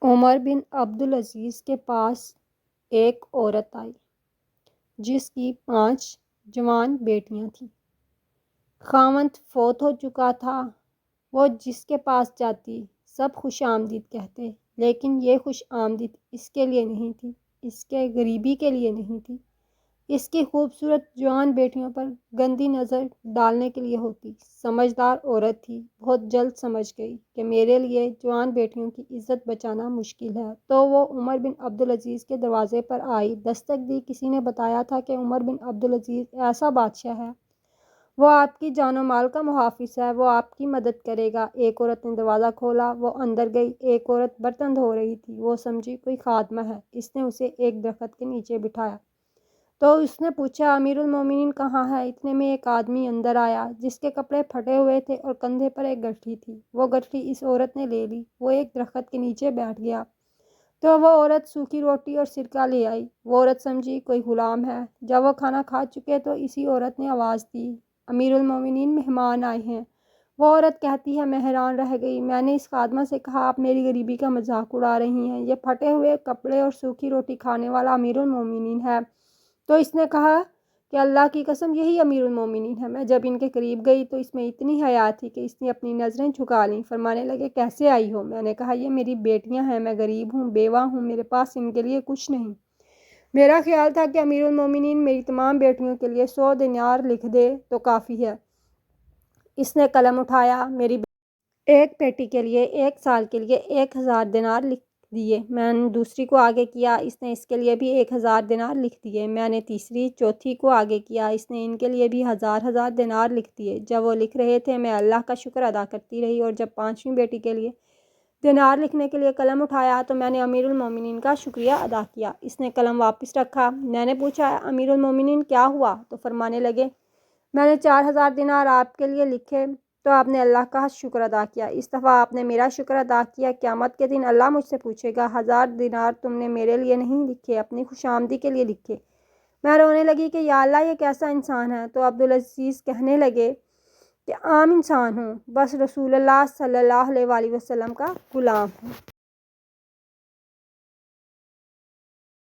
عمر بن عبدالعزیز کے پاس ایک عورت آئی جس کی 5 جوان بیٹیاں تھیں۔ خاوند فوت ہو چکا تھا۔ وہ جس کے پاس جاتی سب خوش آمدید کہتے، لیکن یہ خوش آمدید اس کے لیے نہیں تھی، اس کے غریبی کے لیے نہیں تھی، اس کی خوبصورت جوان بیٹیوں پر گندی نظر ڈالنے کے لیے ہوتی۔ سمجھدار عورت تھی، بہت جلد سمجھ گئی کہ میرے لیے جوان بیٹیوں کی عزت بچانا مشکل ہے، تو وہ عمر بن عبدالعزیز کے دروازے پر آئی، دستک دی۔ کسی نے بتایا تھا کہ عمر بن عبدالعزیز ایسا بادشاہ ہے، وہ آپ کی جان و مال کا محافظ ہے، وہ آپ کی مدد کرے گا۔ ایک عورت نے دروازہ کھولا، وہ اندر گئی۔ ایک عورت برتن دھو رہی تھی، وہ سمجھی کوئی خادمہ ہے، اس نے اسے ایک درخت کے نیچے بٹھایا۔ تو اس نے پوچھا، امیر المومنین کہاں ہے؟ اتنے میں ایک آدمی اندر آیا جس کے کپڑے پھٹے ہوئے تھے اور کندھے پر ایک گٹھڑی تھی۔ وہ گٹھڑی اس عورت نے لے لی۔ وہ ایک درخت کے نیچے بیٹھ گیا تو وہ عورت سوکھی روٹی اور سرکہ لے آئی۔ وہ عورت سمجھی کوئی غلام ہے۔ جب وہ کھانا کھا چکے تو اسی عورت نے آواز دی، امیر المومنین مہمان آئے ہیں۔ وہ عورت کہتی ہے، میں حیران رہ گئی۔ میں نے اس خادمہ سے کہا، آپ میری غریبی کا مذاق اڑا رہی ہیں، یہ پھٹے ہوئے کپڑے اور سوکھی روٹی کھانے والا امیر المومنین ہے؟ تو اس نے کہا کہ اللہ کی قسم یہی امیر المومنین ہے۔ میں جب ان کے قریب گئی تو اس میں اتنی حیا تھی کہ اس نے اپنی نظریں جھکا لیں۔ فرمانے لگے، کیسے آئی ہو؟ میں نے کہا، یہ میری بیٹیاں ہیں، میں غریب ہوں، بیوہ ہوں، میرے پاس ان کے لیے کچھ نہیں۔ میرا خیال تھا کہ امیر المومنین میری تمام بیٹیوں کے لیے 100 دینار لکھ دے تو کافی ہے۔ اس نے قلم اٹھایا، میری ایک بیٹی کے لیے 1 سال کے لیے 1000 دینار لکھ دیے۔ میں نے دوسری کو آگے کیا، اس نے اس کے لیے بھی 1000 دینار لکھ دیے۔ میں نے تیسری چوتھی کو آگے کیا، اس نے ان کے لیے بھی 1000 دینار لکھ دیے۔ جب وہ لکھ رہے تھے میں اللہ کا شکر ادا کرتی رہی، اور جب 5ویں بیٹی کے لیے دینار لکھنے کے لیے قلم اٹھایا تو میں نے امیر المومنین کا شکریہ ادا کیا۔ اس نے قلم واپس رکھا۔ میں نے پوچھا، امیر المومنین کیا ہوا؟ تو فرمانے لگے، میں نے 4000 دینار آپ کے لیے لکھے تو آپ نے اللہ کا شکر ادا کیا۔ اس دفعہ آپ نے میرا شکر ادا کیا، قیامت کے دن اللہ مجھ سے پوچھے گا، 1000 دینار تم نے میرے لیے نہیں لکھے، اپنی خوش آمدی کے لیے لکھے۔ میں رونے لگی کہ یا اللہ، یہ کیسا انسان ہے؟ تو عبدالعزیز کہنے لگے کہ عام انسان ہوں، بس رسول اللہ صلی اللہ علیہ وسلم کا غلام ہوں۔